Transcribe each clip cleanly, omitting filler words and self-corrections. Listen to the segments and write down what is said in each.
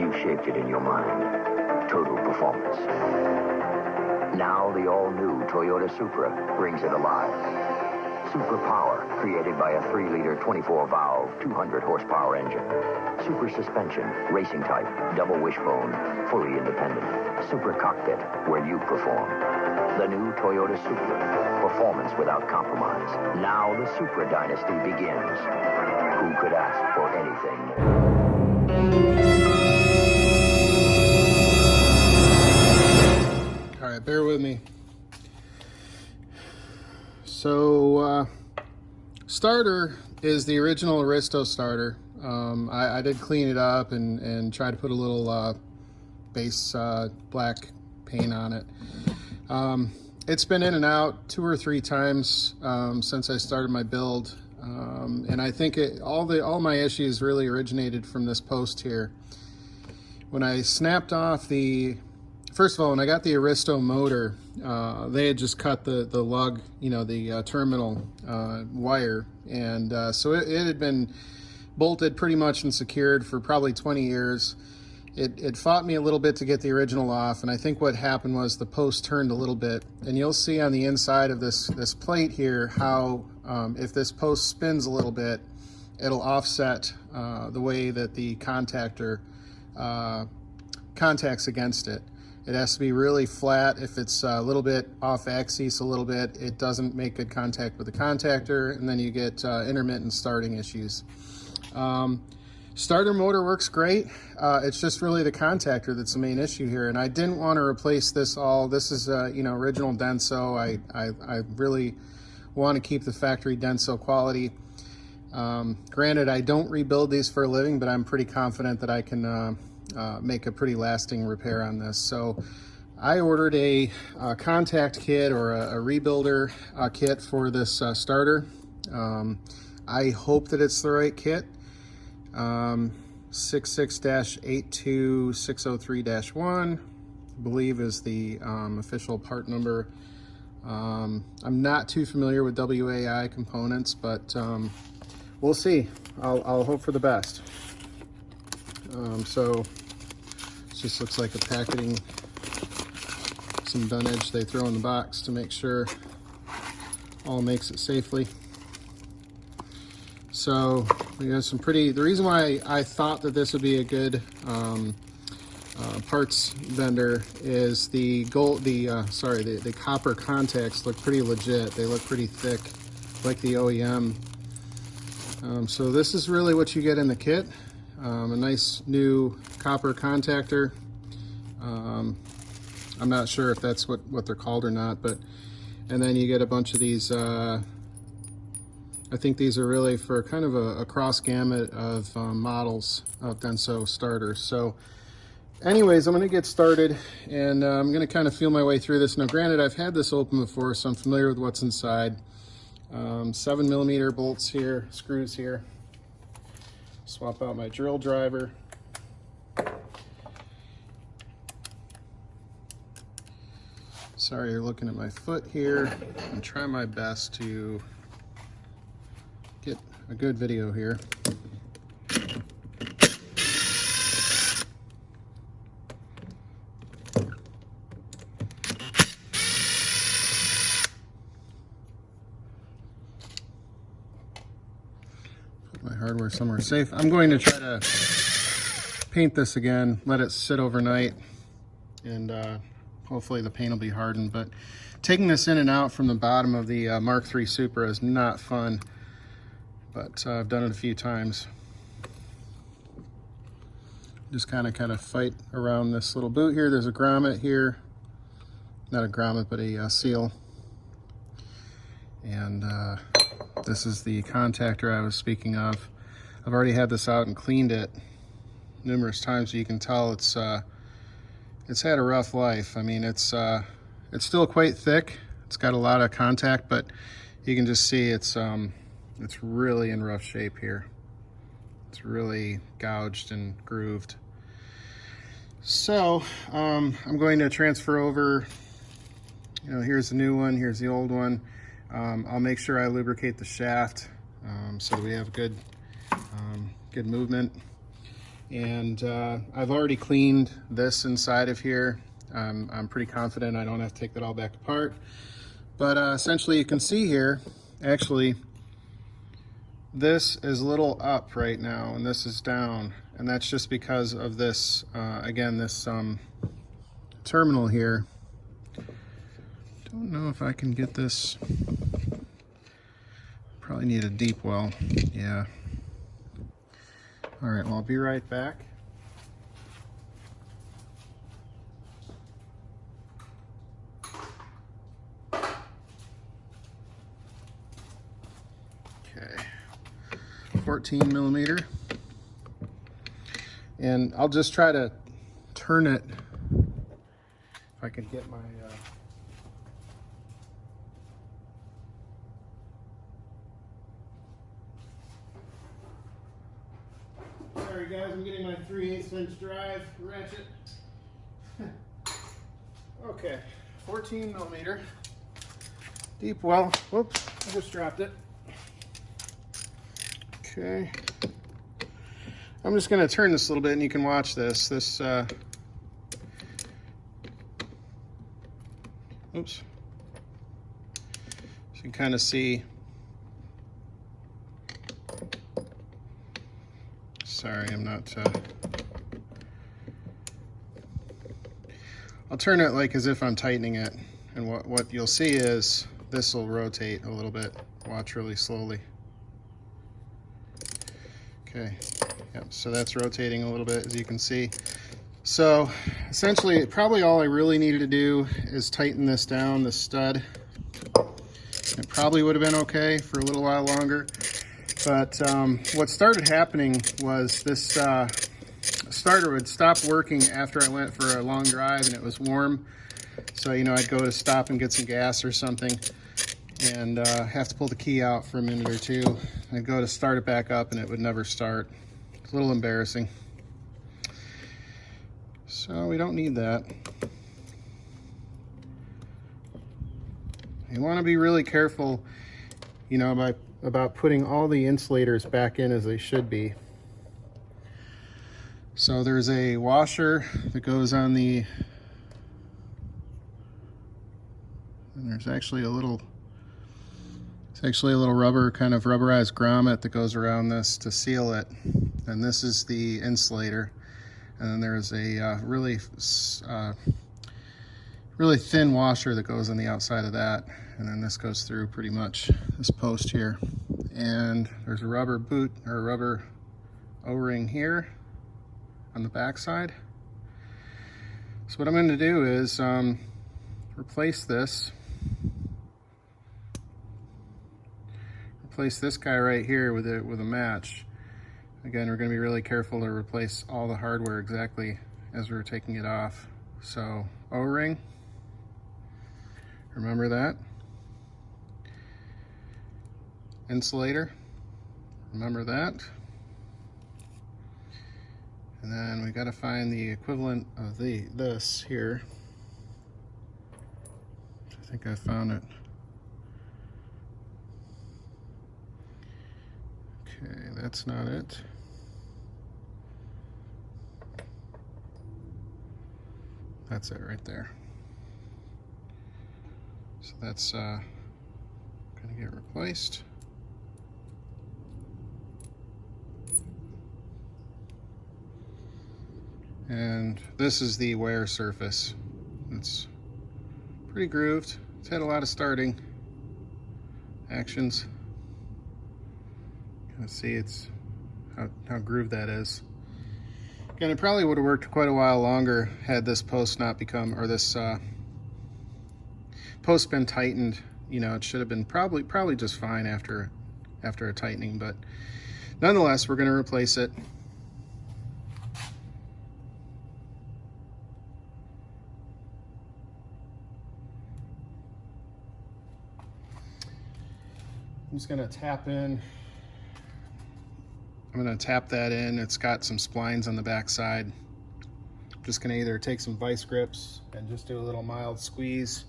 You shaped it in your mind. Total performance. Now the all-new Toyota Supra brings it alive. Super power, created by a 3-liter 24-valve, 200-horsepower engine. Super suspension, racing type, double wishbone, fully independent. Super cockpit, where you perform. The new Toyota Supra. Performance without compromise. Now the Supra dynasty begins. Who could ask for anything more? All right, bear with me. So, starter is the original Aristo starter. I did clean it up and try to put a little base black paint on it. It's been in and out 2 or 3 times since I started my build, and I think all my issues really originated from this post here. When I snapped off first of all, when I got the Aristo motor, they had just cut the lug, the terminal wire, and so it had been bolted pretty much and secured for probably 20 years. It fought me a little bit to get the original off, and I think what happened was the post turned a little bit, and you'll see on the inside of this plate here how if this post spins a little bit, it'll offset the way that the contactor contacts against it. It has to be really flat. If it's a little bit off axis a little bit, it doesn't make good contact with the contactor, and then you get intermittent starting issues. Starter motor works great. It's just really the contactor that's the main issue here, and I didn't want to replace this all. This is original Denso. I really want to keep the factory Denso quality. Granted, I don't rebuild these for a living, but I'm pretty confident that I can make a pretty lasting repair on this. So I ordered a contact kit or a rebuilder kit for this starter. I hope that it's the right kit. 66-82603-1, I believe is the official part number. I'm not too familiar with WAI components, but we'll see. I'll hope for the best. So it just looks like a packaging, some dunnage they throw in the box to make sure all makes it safely. So we have some the reason why I thought that this would be a good parts vendor is the copper contacts look pretty legit. They look pretty thick, like the OEM. So this is really what you get in the kit. A nice new copper contactor. I'm not sure if that's what they're called or not, and then you get a bunch of these, I think these are really for kind of a cross gamut of models of Denso starters. So anyways, I'm going to get started, and I'm going to kind of feel my way through this. Now granted, I've had this open before, so I'm familiar with what's inside. 7mm bolts here, screws here. Swap out my drill driver. Sorry you're looking at my foot here. I'm trying my best to get a good video here. My hardware somewhere safe. I'm going to try to paint this again, let it sit overnight, and hopefully the paint will be hardened. But taking this in and out from the bottom of the Mark III Supra is not fun, but I've done it a few times. Just kind of fight around this little boot here. There's a grommet here, not a grommet, but a seal, and this is the contactor I was speaking of. I've already had this out and cleaned it numerous times, so you can tell it's had a rough life. I mean, it's still quite thick. It's got a lot of contact, but you can just see it's really in rough shape here. It's really gouged and grooved. So I'm going to transfer over. Here's the new one. Here's the old one. I'll make sure I lubricate the shaft so that we have good movement. And I've already cleaned this inside of here. I'm pretty confident I don't have to take that all back apart. But essentially you can see here, actually, this is a little up right now and this is down. And that's just because of this, again, this terminal here. Don't know if I can get this. Probably need a deep well, yeah. All right, well, I'll be right back. Okay, 14 millimeter. And I'll just try to turn it, if I can get my, sorry guys, I'm getting my 3/8 inch drive ratchet. Okay, 14 millimeter. Deep well. Whoops, I just dropped it. Okay. I'm just going to turn this a little bit and you can watch this. Oops. So you can kind of see. Sorry, I'm not. I'll turn it like as if I'm tightening it. And what you'll see is this will rotate a little bit. Watch really slowly. Okay. Yep, so that's rotating a little bit, as you can see. So essentially, probably all I really needed to do is tighten this down, the stud. It probably would have been okay for a little while longer. But what started happening was this starter would stop working after I went for a long drive and it was warm. So, you know, I'd go to stop and get some gas or something and have to pull the key out for a minute or two. I'd go to start it back up and it would never start. It's a little embarrassing. So we don't need that. You want to be really careful, you know, about putting all the insulators back in as they should be. So there's a washer that goes on the, and there's actually a little, it's actually a little rubber, kind of rubberized grommet that goes around this to seal it. And this is the insulator. And then there's a really thin washer that goes on the outside of that. And then this goes through pretty much this post here. And there's a rubber boot or a rubber O-ring here on the back side. So what I'm going to do is replace this. Replace this guy right here with a match. Again, we're going to be really careful to replace all the hardware exactly as we're taking it off. So O-ring, remember that. Insulator, remember that. And then we got to find the equivalent of this here. I think I found it. Okay, that's not it. That's it right there. So that's gonna get replaced. And this is the wear surface. It's pretty grooved. It's had a lot of starting actions. You can see it's how grooved that is. Again, it probably would have worked quite a while longer had this post not become, or this post been tightened. You know, it should have been probably just fine after a tightening, but nonetheless, we're going to replace it. I'm just going to tap in. I'm going to tap that in. It's got some splines on the back side. I'm just going to either take some vice grips and just do a little mild squeeze,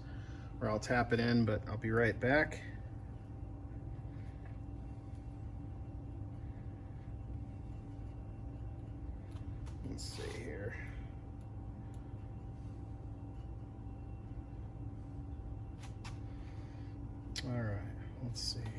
or I'll tap it in, but I'll be right back. Let's see here. All right, let's see here.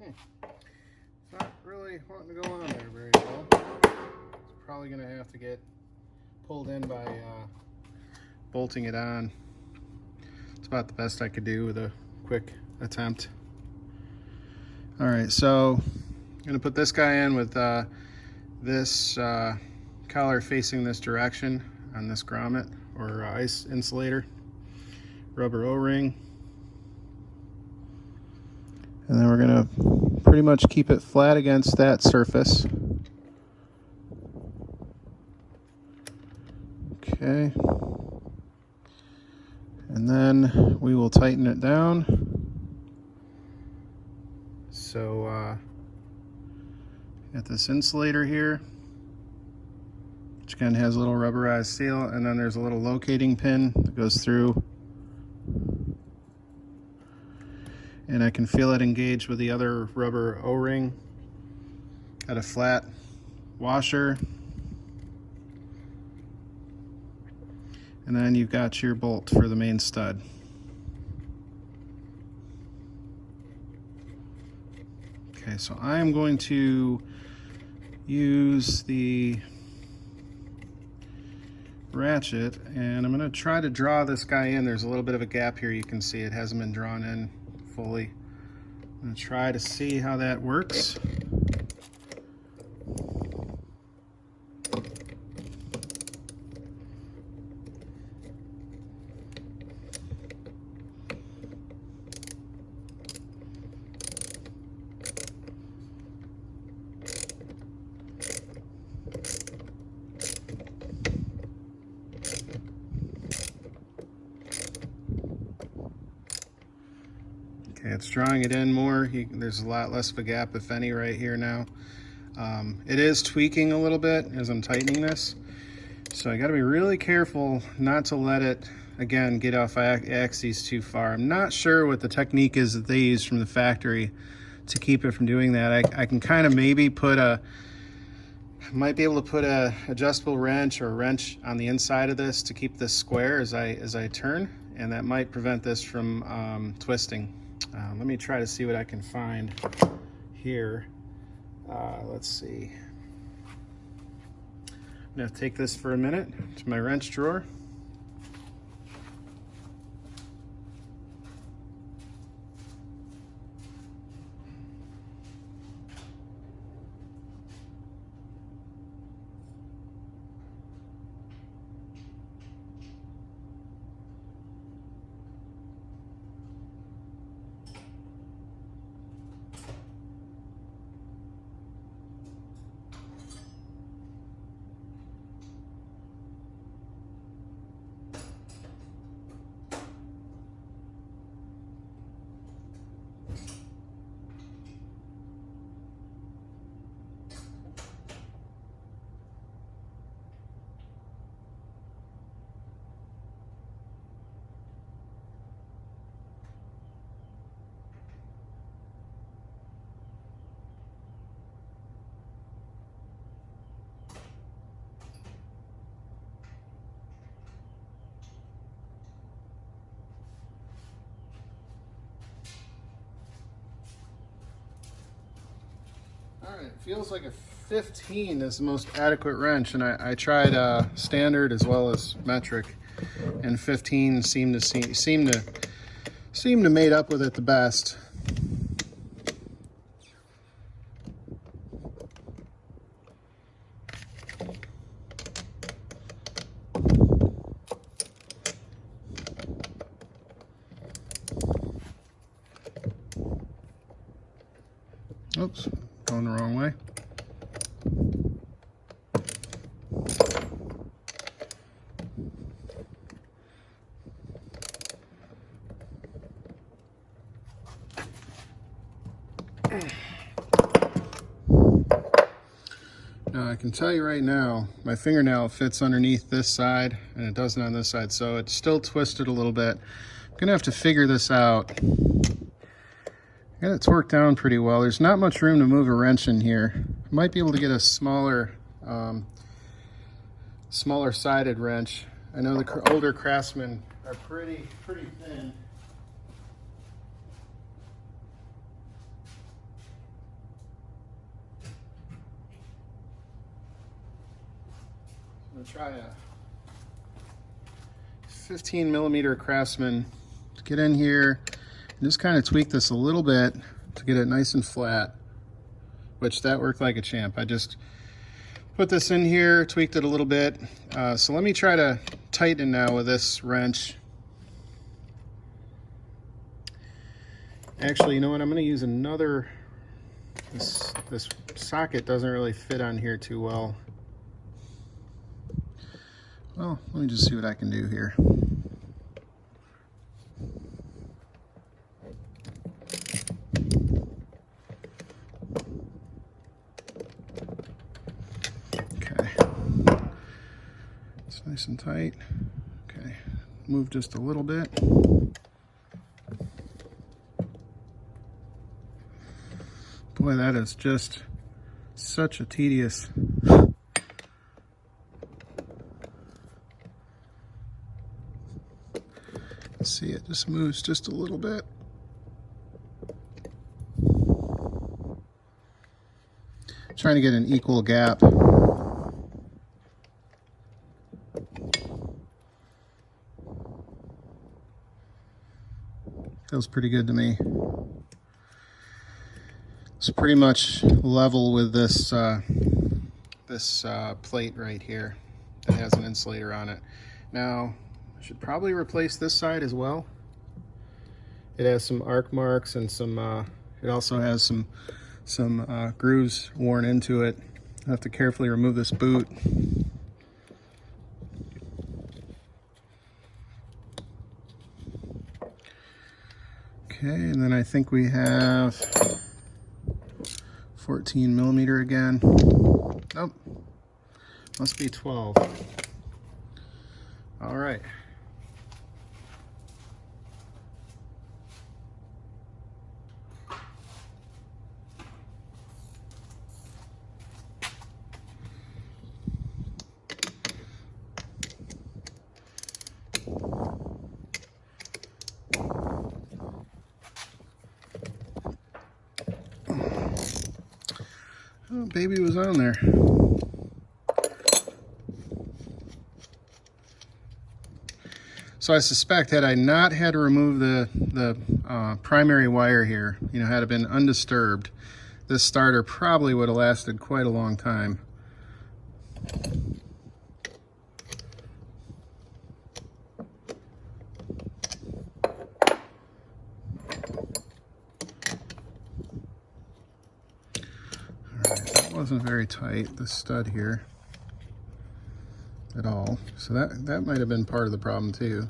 It's not really wanting to go on there very well. It's probably going to have to get pulled in by bolting it on. It's about the best I could do with a quick attempt. All right, so I'm going to put this guy in with this collar facing this direction on this grommet or ice insulator, rubber O-ring. And then we're going to pretty much keep it flat against that surface. Okay. And then we will tighten it down. So, got this insulator here, which again has a little rubberized seal, and then there's a little locating pin that goes through. And I can feel it engage with the other rubber O-ring. Got a flat washer. And then you've got your bolt for the main stud. Okay, so I'm going to use the ratchet and I'm going to try to draw this guy in. There's a little bit of a gap here. You can see it hasn't been drawn in fully. I'm going to try to see how that works. Okay, it's drawing it in more. There's a lot less of a gap, if any, right here now. It is tweaking a little bit as I'm tightening this. So I got to be really careful not to let it, again, get off axes too far. I'm not sure what the technique is that they use from the factory to keep it from doing that. I can kind of maybe might be able to put a adjustable wrench or a wrench on the inside of this to keep this square as I turn, and that might prevent this from twisting. Let me try to see what I can find here. Let's see. I'm gonna have to take this for a minute to my wrench drawer. Alright, feels like a 15 is the most adequate wrench, and I tried standard as well as metric, and 15 seemed to mate up with it the best. Oops, going the wrong way. Now I can tell you right now, my fingernail fits underneath this side and it doesn't on this side, so it's still twisted a little bit. I'm gonna have to figure this out. Got it torqued down pretty well. There's not much room to move a wrench in here. I might be able to get a smaller sided wrench. I know the older Craftsmen are pretty thin. I'm gonna try a 15 millimeter Craftsman to get in here and just kind of tweak this a little bit to get it nice and flat, which that worked like a champ. I just put this in here, tweaked it a little bit. So let me try to tighten now with this wrench. Actually, you know what? I'm gonna use another, this socket doesn't really fit on here too well. Well, let me just see what I can do here. Okay. It's nice and tight. Okay. Move just a little bit. Boy, that is just such a tedious. See, it just moves just a little bit. Trying to get an equal gap. Feels pretty good to me. It's pretty much level with this plate right here that has an insulator on it. Now, I should probably replace this side as well. It has some arc marks and some, it also has some grooves worn into it. I have to carefully remove this boot. Okay, and then I think we have 14 millimeter again. Nope, must be 12. All right. Oh, baby was on there. So I suspect had I not had to remove the primary wire here, you know, had it been undisturbed, this starter probably would have lasted quite a long time. Wasn't very tight, the stud here, at all. So that might have been part of the problem too.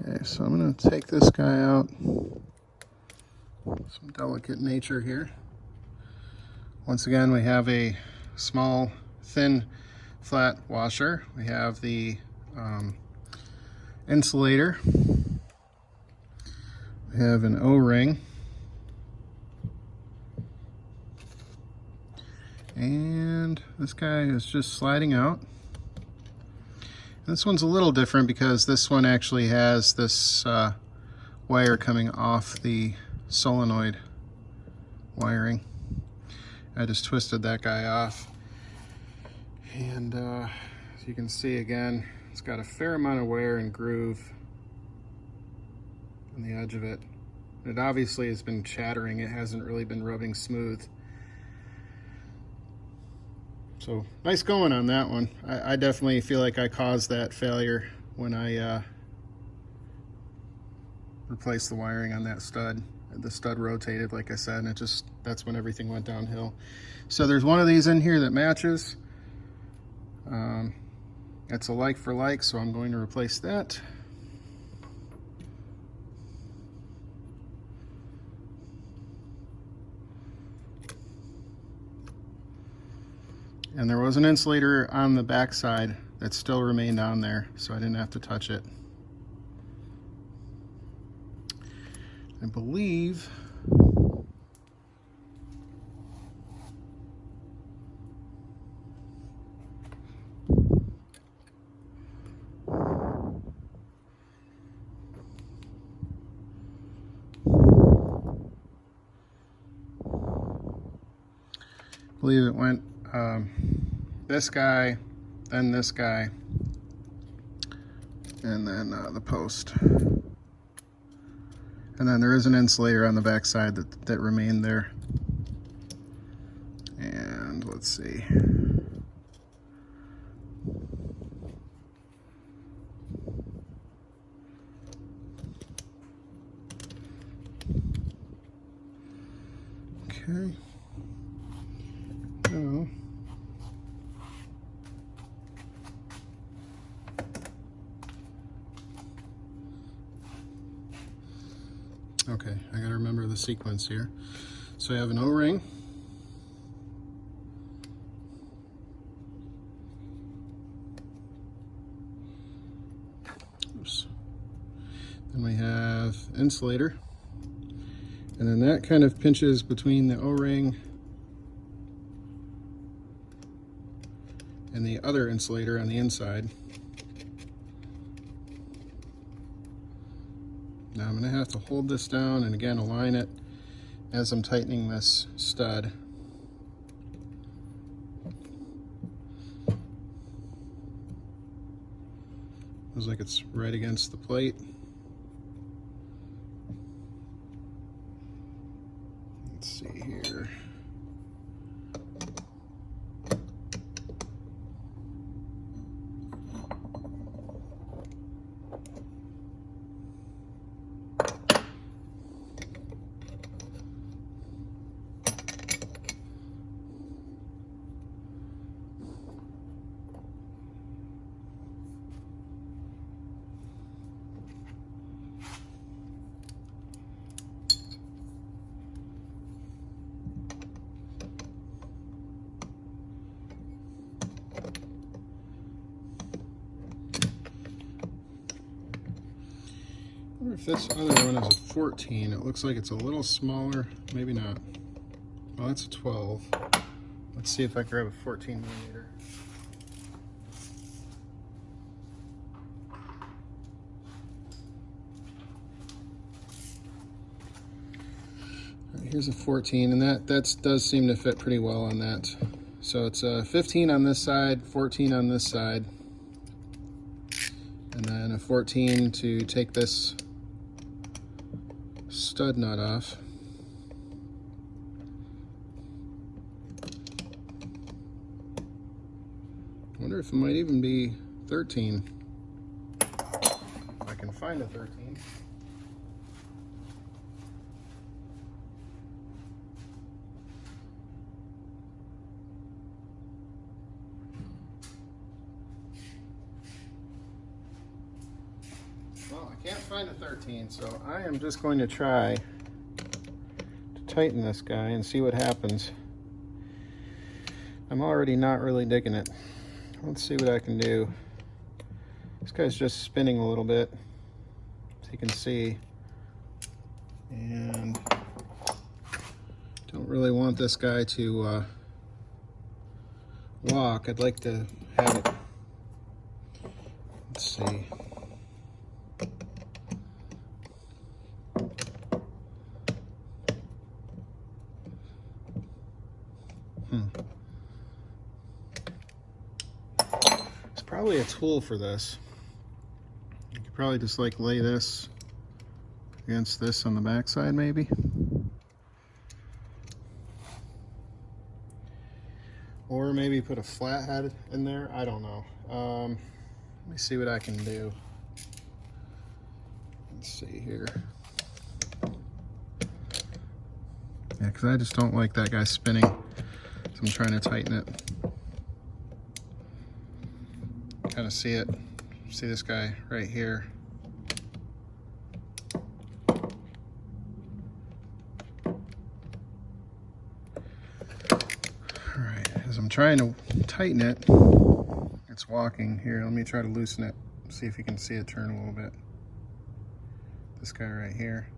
Okay, so I'm going to take this guy out. Some delicate nature here. Once again, we have a small, thin, flat washer. We have the insulator. We have an O-ring. And this guy is just sliding out. This one's a little different because this one actually has this wire coming off the solenoid wiring. I just twisted that guy off. And as you can see again, it's got a fair amount of wear and groove on the edge of it. It obviously has been chattering. It hasn't really been rubbing smooth. So nice going on that one. I definitely feel like I caused that failure when I replaced the wiring on that stud. The stud rotated, like I said, and that's when everything went downhill. So there's one of these in here that matches. It's a like for like, so I'm going to replace that. And there was an insulator on the back side that still remained on there, so I didn't have to touch it. I believe it went this guy, then this guy, and then the post. And then there is an insulator on the back side that remained there. And let's see. Okay. Now, okay, I gotta remember the sequence here. So I have an O-ring. Oops. Then we have insulator. And then that kind of pinches between the O-ring and the other insulator on the inside. Now I'm going to have to hold this down and again align it as I'm tightening this stud. Looks like it's right against the plate. Let's see here. I wonder if this other one is a 14. It looks like it's a little smaller. Maybe not. Well, that's a 12. Let's see if I grab a 14 millimeter. Here's a 14, and that does seem to fit pretty well on that. So it's a 15 on this side, 14 on this side, and then a 14 to take this stud nut off. I wonder if it might even be 13. If I can find a 13. Well, I can't find a 13, so I am just going to try to tighten this guy and see what happens. I'm already not really digging it. Let's see what I can do. This guy's just spinning a little bit, as you can see. And don't really want this guy to walk. I'd like to have it, let's see. It's probably a tool for this. You could probably just like lay this against this on the back side maybe. Or maybe put a flathead in there, I don't know. Let me see what I can do. Let's see here. Yeah, because I just don't like that guy spinning, so I'm trying to tighten it. Kind of see it. See this guy right here. Alright, as I'm trying to tighten it, it's walking. Here, let me try to loosen it. See if you can see it turn a little bit. This guy right here.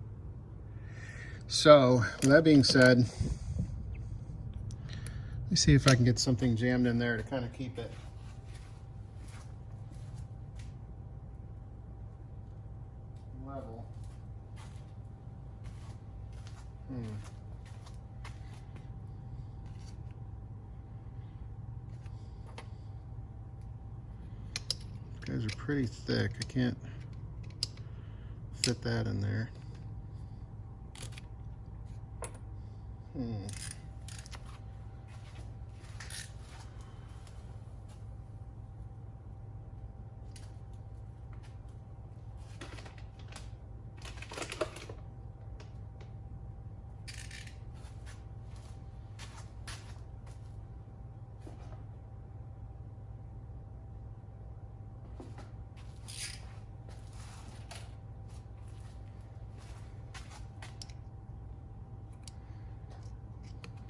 So, with that being said, let me see if I can get something jammed in there to kind of keep it level. These guys are pretty thick. I can't fit that in there.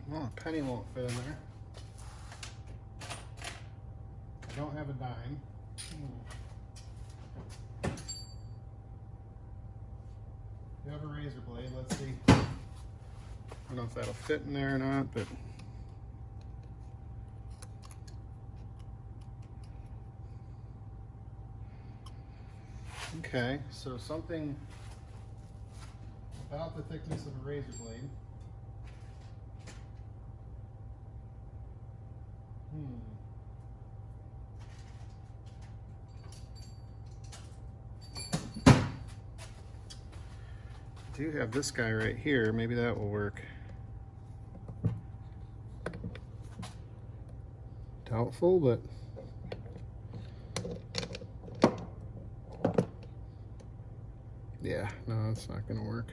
Well, a penny won't fit in there. I don't have a dime. You have a razor blade, let's see. I don't know if that'll fit in there or not, but okay, so something about the thickness of a razor blade. I do have this guy right here. Maybe that will work. Doubtful, but yeah, no, it's not going to work.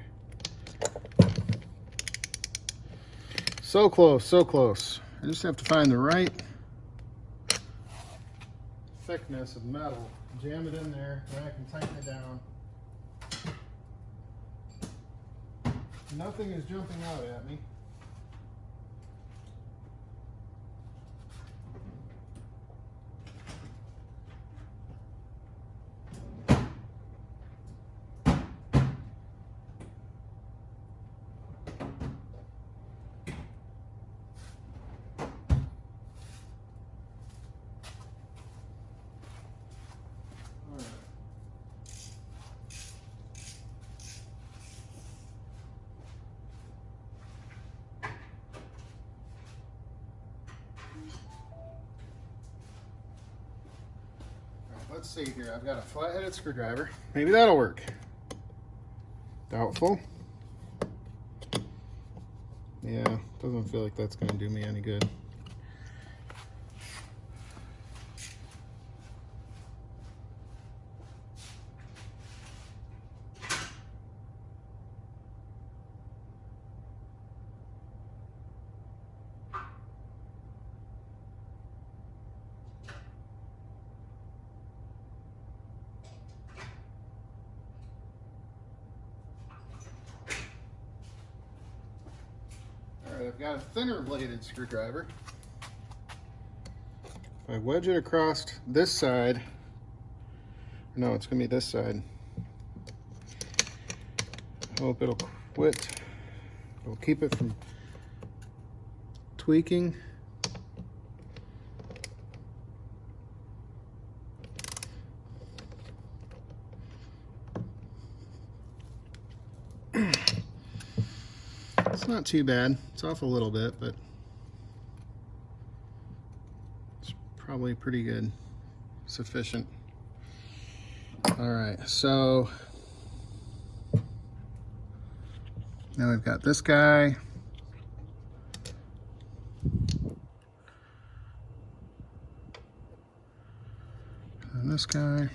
So close, so close. I just have to find the right thickness of metal, jam it in there, then I can tighten it down. Nothing is jumping out at me. Let's see here. I've got a flat-headed screwdriver. Maybe that'll work. Doubtful. Yeah, doesn't feel like that's going to do me any good. I've got a thinner bladed screwdriver. If I wedge it across this side, no, it's going to be this side. I hope it'll quit. It'll keep it from tweaking. It's not too bad. It's off a little bit, but it's probably pretty good. Sufficient. All right, so Now we've got this guy. And this guy.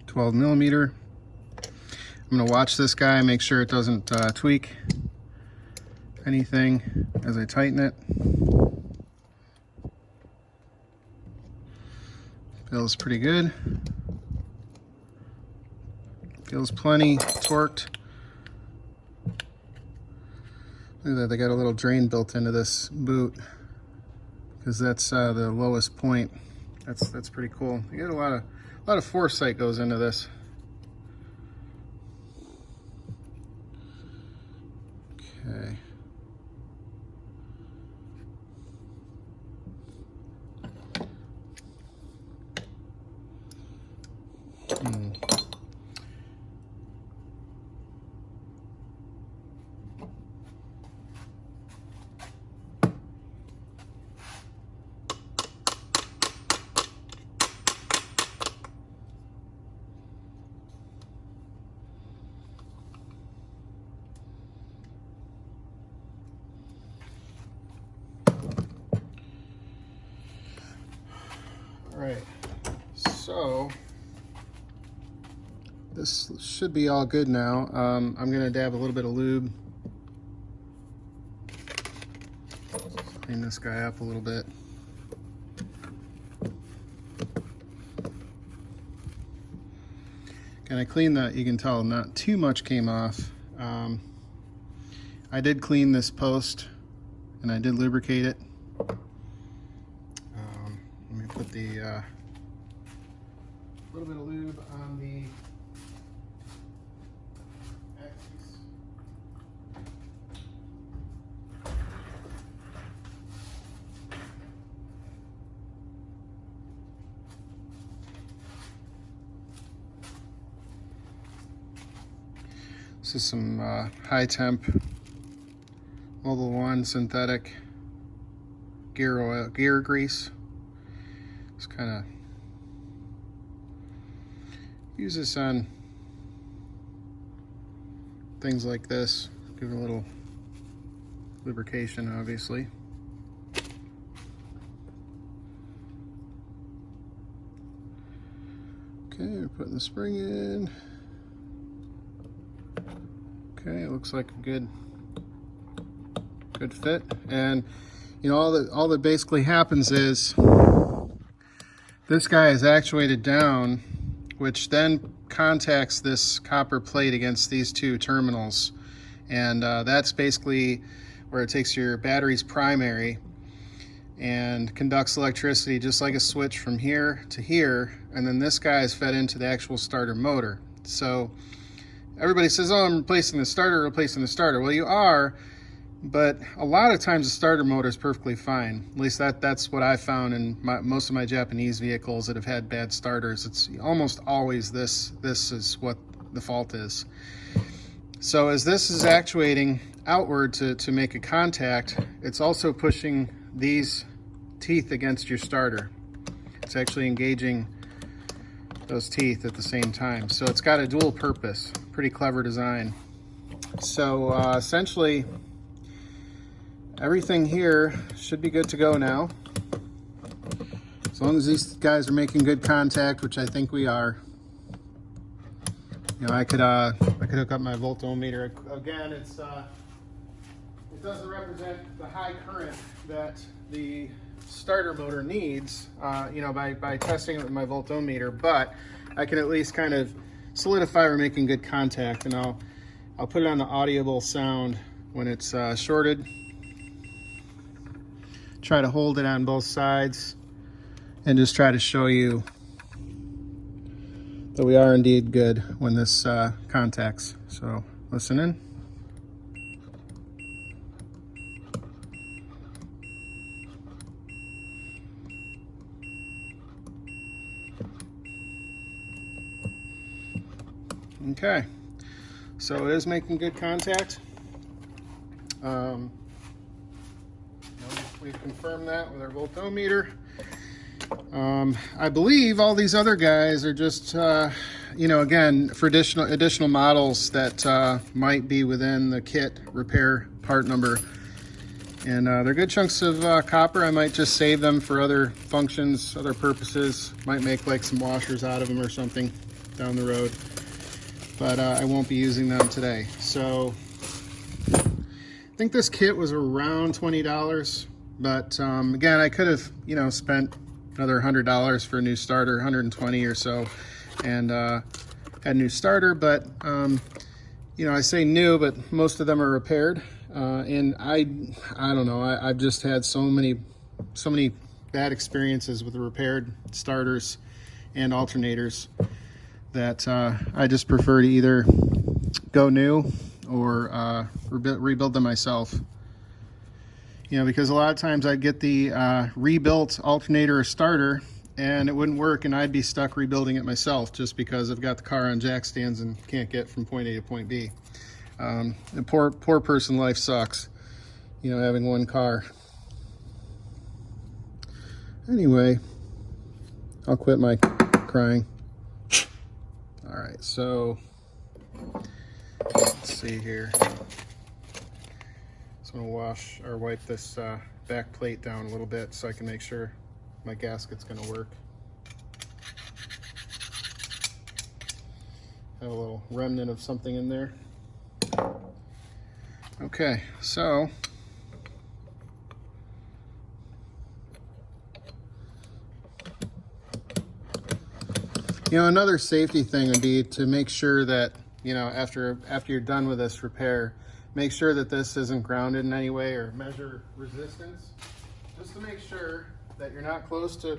$12mm. I'm going to watch this guy, make sure it doesn't tweak anything as I tighten it. Feels pretty good. Feels plenty torqued. Look at that, they got a little drain built into this boot because that's the lowest point. That's pretty cool. You get a lot of foresight goes into this. Okay. All right, so this should be all good now. I'm gonna dab a little bit of lube. Clean this guy up a little bit. And I cleaned that, you can tell not too much came off. I did clean this post and I did lubricate it. Let me put the little bit of lube on the axis. This is some high temp Mobil 1 synthetic gear grease. Just kind of use this on things like this. Give it a little lubrication, obviously. Okay, we're putting the spring in. Okay, it looks like a good fit. And you know, all that basically happens is this guy is actuated down, which then contacts this copper plate against these two terminals, and that's basically where it takes your battery's primary and conducts electricity just like a switch from here to here, and then this guy is fed into the actual starter motor. So everybody says, oh, I'm replacing the starter. Well, you are, but a lot of times the starter motor is perfectly fine. At least that's what I found in most of my Japanese vehicles that have had bad starters. It's almost always this is what the fault is. So as this is actuating outward to make a contact, it's also pushing these teeth against your starter. It's actually engaging those teeth at the same time. So it's got a dual purpose. Pretty clever design. So essentially everything here should be good to go now. As long as these guys are making good contact, which I think we are. You know, I could hook up my voltometer. Again, it doesn't represent the high current that the starter motor needs, you know, by testing it with my voltometer, but I can at least kind of solidify we're making good contact, and I'll put it on the audible sound when it's shorted. Try to hold it on both sides and just try to show you that we are indeed good when this contacts. So listen in. Okay, So it is making good contact. We've confirmed that with our voltometer. I believe all these other guys are just, you know, again, for additional models that might be within the kit repair part number. And they're good chunks of copper. I might just save them for other functions, other purposes. Might make like some washers out of them or something down the road. But I won't be using them today. So I think this kit was around $20. But again, I could have, you know, spent another $100 for a new starter, $120 or so, and had a new starter. But you know, I say new, but most of them are repaired. And I don't know. I've just had so many bad experiences with the repaired starters and alternators that I just prefer to either go new or rebuild them myself. You know, because a lot of times I'd get the rebuilt alternator or starter and it wouldn't work, and I'd be stuck rebuilding it myself just because I've got the car on jack stands and can't get from point A to point B. And poor person life sucks, you know, having one car. Anyway, I'll quit my crying. All right, so let's see here. I'm gonna wash or wipe this back plate down a little bit so I can make sure my gasket's gonna work. Have a little remnant of something in there. Okay, so you know, another safety thing would be to make sure that, you know, after you're done with this repair, make sure that this isn't grounded in any way, or measure resistance, just to make sure that you're not close to, you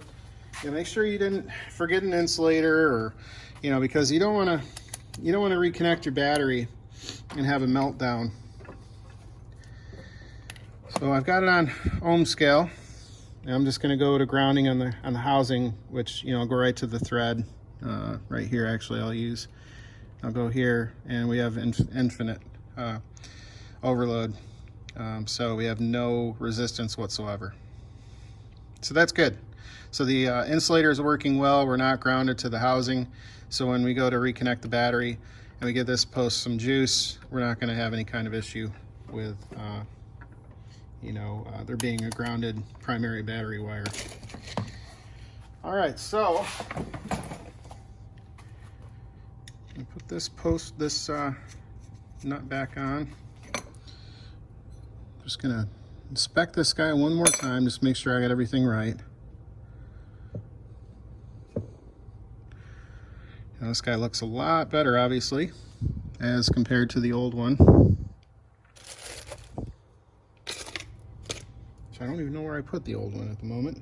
know, make sure you didn't forget an insulator, or, you know, because you don't want to reconnect your battery and have a meltdown. So I've got it on ohm scale, and I'm just going to go to grounding on the housing, which, you know, go right to the thread right here. Actually, I'll go here, and we have infinite overload, so we have no resistance whatsoever, so that's good. So the insulator is working well. We're not grounded to the housing, so when we go to reconnect the battery and we give this post some juice, we're not going to have any kind of issue with you know, there being a grounded primary battery wire. All right, so I put this nut back on. Just gonna inspect this guy one more time, just make sure I got everything right. Now, this guy looks a lot better, obviously, as compared to the old one. Which I don't even know where I put the old one at the moment.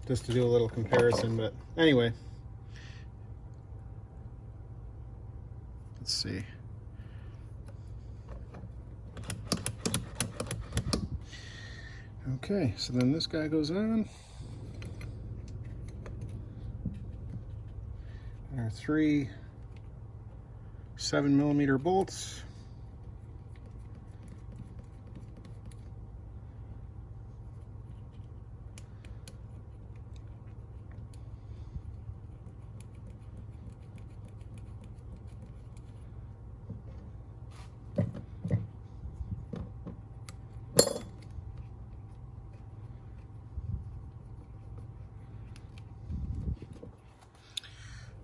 Just to do a little comparison, but anyway. Let's see. Okay, so then this guy goes on. There are 3 7mm bolts.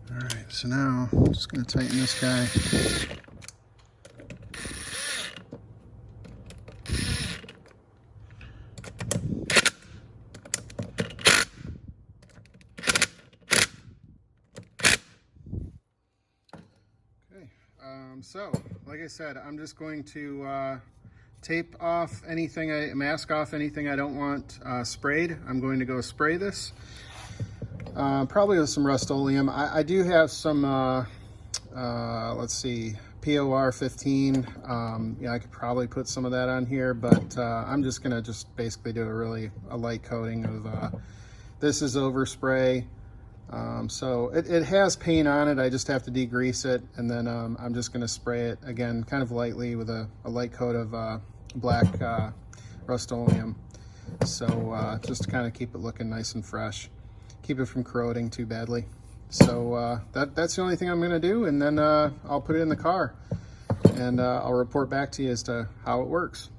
All right, so now I'm just going to tighten this guy. Okay, so like I said, I'm just going to tape off anything, mask off anything I don't want sprayed. I'm going to go spray this. Probably with some Rust-Oleum. I do have some, let's see, POR 15. Yeah, I could probably put some of that on here, but I'm just going to basically do a light coating of, this is overspray. So it has paint on it. I just have to degrease it, and then I'm just going to spray it again kind of lightly with a light coat of black Rust-Oleum. So just to kind of keep it looking nice and fresh, keep it from corroding too badly. So that's the only thing I'm going to do, and then I'll put it in the car, and I'll report back to you as to how it works.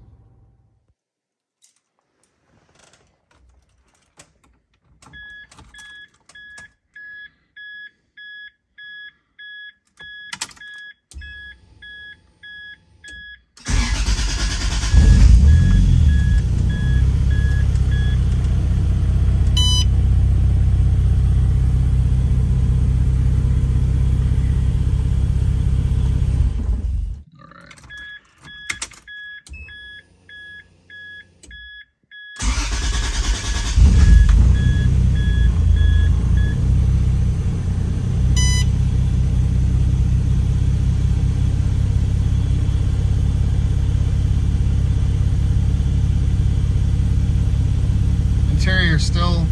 Interior still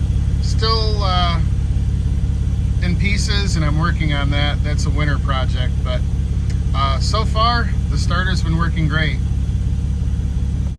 in pieces, and I'm working on that. That's a winter project, but so far the starter's been working great.